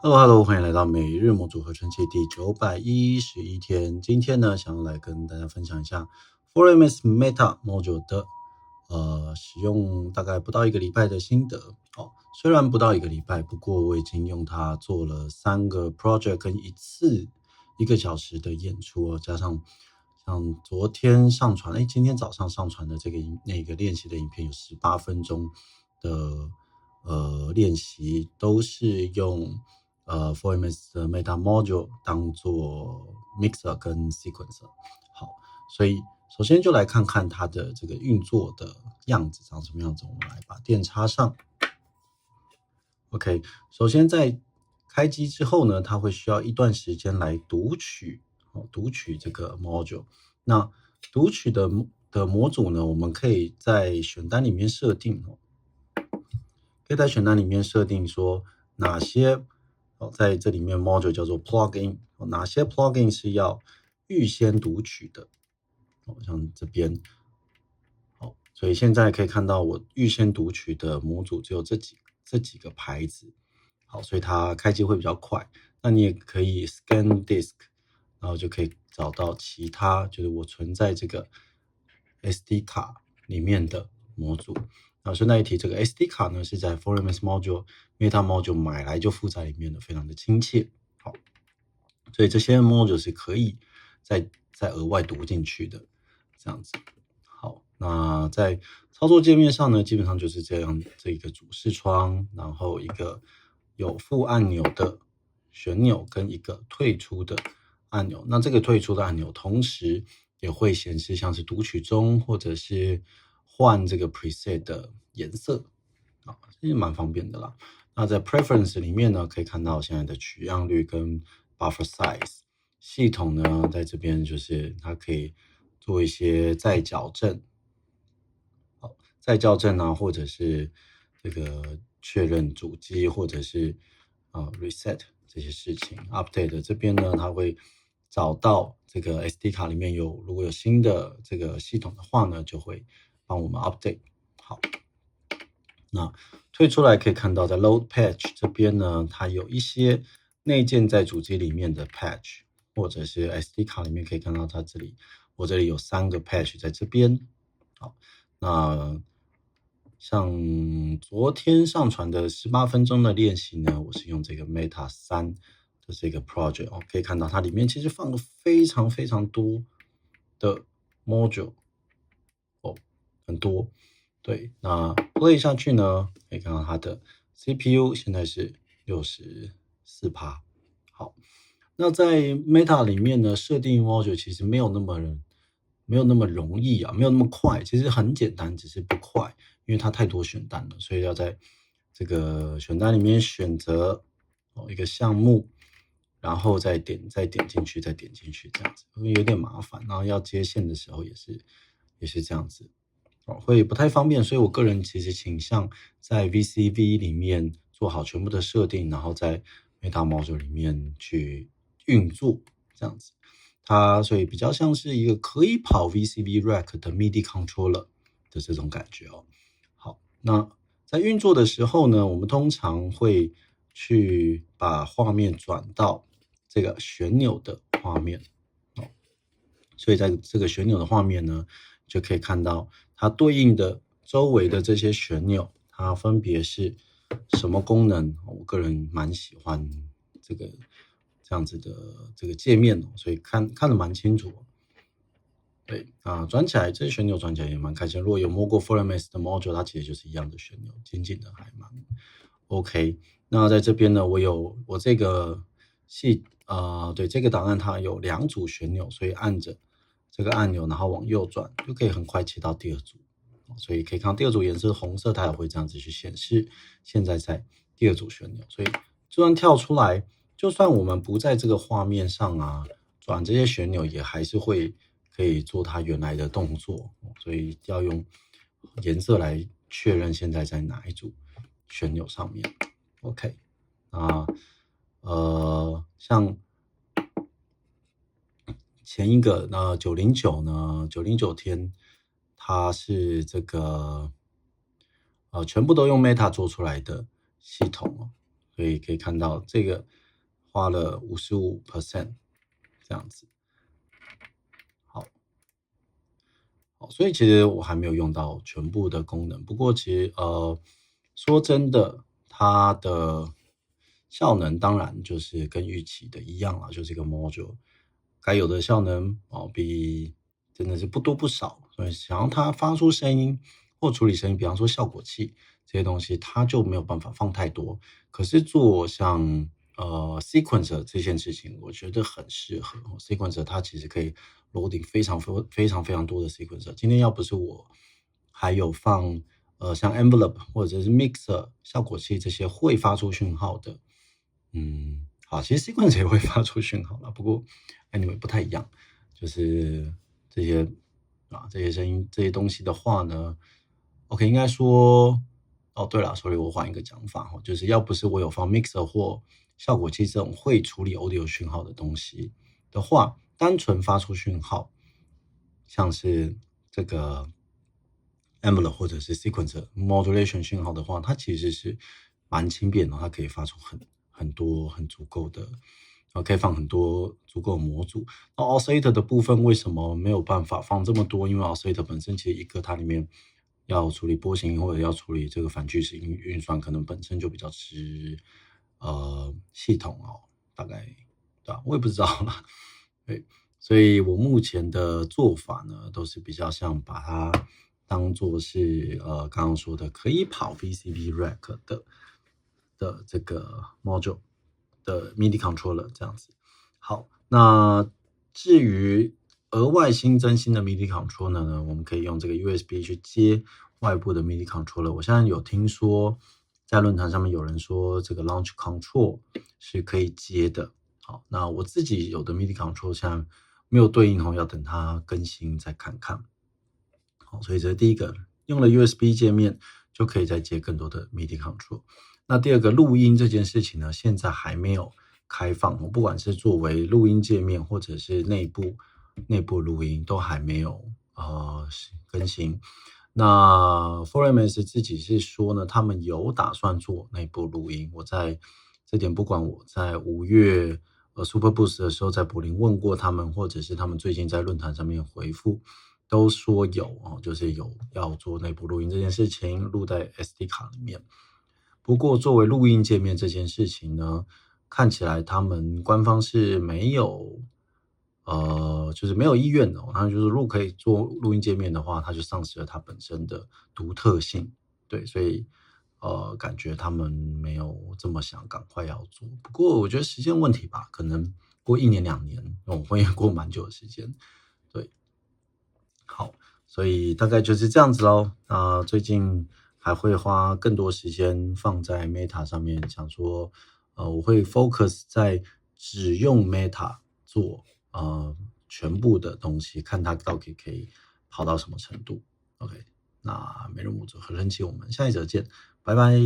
Hello，欢迎来到每日模组合成器第911天。今天呢，想要来跟大家分享一下 4MS Meta Module 的使用大概不到1个礼拜的心得。虽然不到1个礼拜，不过我已经用它做了3个 project 跟1次1个小时的演出加上像昨天上传，今天早上上传的那个练习的影片有18分钟的练习，都是用4MS 的 Meta Module 当做 Mixer 跟 Sequencer。好，所以首先就来看看它的这个运作的样子长什么样子。我们来把电插上。OK， 首先在开机之后呢，它会需要一段时间来读取这个 module。那读取的模组呢，我们可以在选单里面设定说哪些在这里面 module 叫做 plugin， 哪些 plugin 是要预先读取的。像这边，所以现在可以看到我预先读取的模组只有这几个牌子。好，所以它开机会比较快。那你也可以 scan disk， 然后就可以找到其他就是我存在这个 SD 卡里面的模组。顺带一提，这个 SD 卡呢是在 4MS Module Meta Module 买来就附在里面的，非常的亲切。好，所以这些 module 是可以再额外读进去的，这样子。好，那在操作界面上呢，基本上就是这样，这一个主视窗，然后一个有副按钮的旋钮跟一个退出的按钮。那这个退出的按钮同时也会显示像是读取中或者是换这个 preset 的颜色，这也蛮方便的啦。那在 preference 里面呢，可以看到现在的取样率跟 buffer size。系统呢，在这边就是它可以做一些再矫正，或者是这个确认主机或者是reset 这些事情。update 这边呢，它会找到这个 SD 卡里面如果有新的这个系统的话呢，就会帮我们 update。好，那退出来可以看到，在 load patch 这边呢，它有一些内建在主机里面的 patch， 或者是 SD 卡里面可以看到我这里有3个 patch 在这边。好，那像昨天上传的18分钟的练习呢，我是用这个 Meta 3的这个 project，可以看到它里面其实放了非常非常多的 module， 很多。对，那 play 下去呢，可以看到它的 CPU 现在是64%。好，那在 Meta 里面呢，设定 module 其实没有那么容易没有那么快，其实很简单，只是不快，因为它太多选单了，所以要在这个选单里面选择一个项目，然后再点进去这样子，有点麻烦。然后要接线的时候也是这样子，会不太方便，所以我个人其实倾向在 VCV 里面做好全部的设定，然后在 Meta Module 里面去运作，这样子。它所以比较像是一个可以跑 VCV Rack 的 MIDI controller 的这种感觉。好，那在运作的时候呢，我们通常会去把画面转到这个旋钮的画面。所以在这个旋钮的画面呢，就可以看到它对应的周围的这些旋钮，它分别是什么功能。我个人蛮喜欢这样子的这个界面，所以看得蛮清楚。对转起来，这些旋钮转起来也蛮开心。如果有摸过 4MS 的 module， 它其实就是一样的旋钮，紧紧的还蛮 OK。那在这边呢，我这个对，这个档案它有2组旋钮，所以按着这个按钮，然后往右转，就可以很快切到第2组。所以可以看到第2组颜色红色，它也会这样子去显示现在在第2组旋钮。所以就算跳出来，就算我们不在这个画面上转这些旋钮也还是可以做它原来的动作。所以要用颜色来确认现在在哪一组旋钮上面。OK， 像前一个909天，它是这个全部都用 Meta 做出来的系统。所以可以看到这个花了55%这样子。好，所以其实我还没有用到全部的功能，不过其实说真的，它的效能当然就是跟预期的一样啦，就这个 module 该有的效能比真的是不多不少，所以想要它发出声音或处理声音，比方说效果器这些东西，它就没有办法放太多。可是做像sequencer 这件事情，我觉得很适合。sequencer 它其实可以 loading 非常多的 sequencer。今天要不是我还有放像 envelope 或者是 mixer 效果器这些会发出讯号的，好，其实 sequencer 也会发出讯号啦，不过 anyway 不太一样，就是这些声音这些东西的话呢，OK 应该说。哦，对了，所以我换一个讲法哈，就是要不是我有放 mixer 或效果器这种会处理 audio 讯号的东西的话，单纯发出讯号，像是这个 envelope 或者是 sequencer modulation 讯号的话，它其实是蛮轻便的，它可以发出很多很足够的，可以放很多足够的模组。那 oscillator 的部分为什么没有办法放这么多？因为 oscillator 本身其实一个它里面要处理波形音或者要处理这个反句式音运算，可能本身就比较吃系统大概对吧？我也不知道啦，对，所以我目前的做法呢，都是比较像把它当做是刚刚说的可以跑 VCP rack 的这个 module 的 MIDI controller 这样子。好，那至于额外新增新的 MIDI controller 呢，我们可以用这个 USB 去接外部的 MIDI controller。我现在有听说在论坛上面有人说这个 Launch Control 是可以接的。好，那我自己有的 MIDI control 现在没有对应要等它更新再看看。好，所以这是第一个，用了 USB 界面就可以再接更多的 MIDI control。那第二个录音这件事情呢，现在还没有开放，不管是作为录音界面或者是内部录音都还没有更新。那 4MS 自己是说呢，他们有打算做内部录音。我在这点不管我在5月Super Boost 的时候在柏林问过他们，或者是他们最近在论坛上面回复，都说有就是有要做内部录音这件事情，录在 SD 卡里面。不过作为录音界面这件事情呢，看起来他们官方是没有就是没有意愿的他就是如果可以做录音界面的话，它就丧失了它本身的独特性。对，所以感觉他们没有这么想赶快要做。不过我觉得时间问题吧，可能过1年2年，会过蛮久的时间。对，好，所以大概就是这样子咯。最近还会花更多时间放在 Meta 上面，想说我会 focus 在只用 Meta 做全部的东西，看它到底可以跑到什么程度。OK，那美人舞组合人气，我们下一则见，拜拜。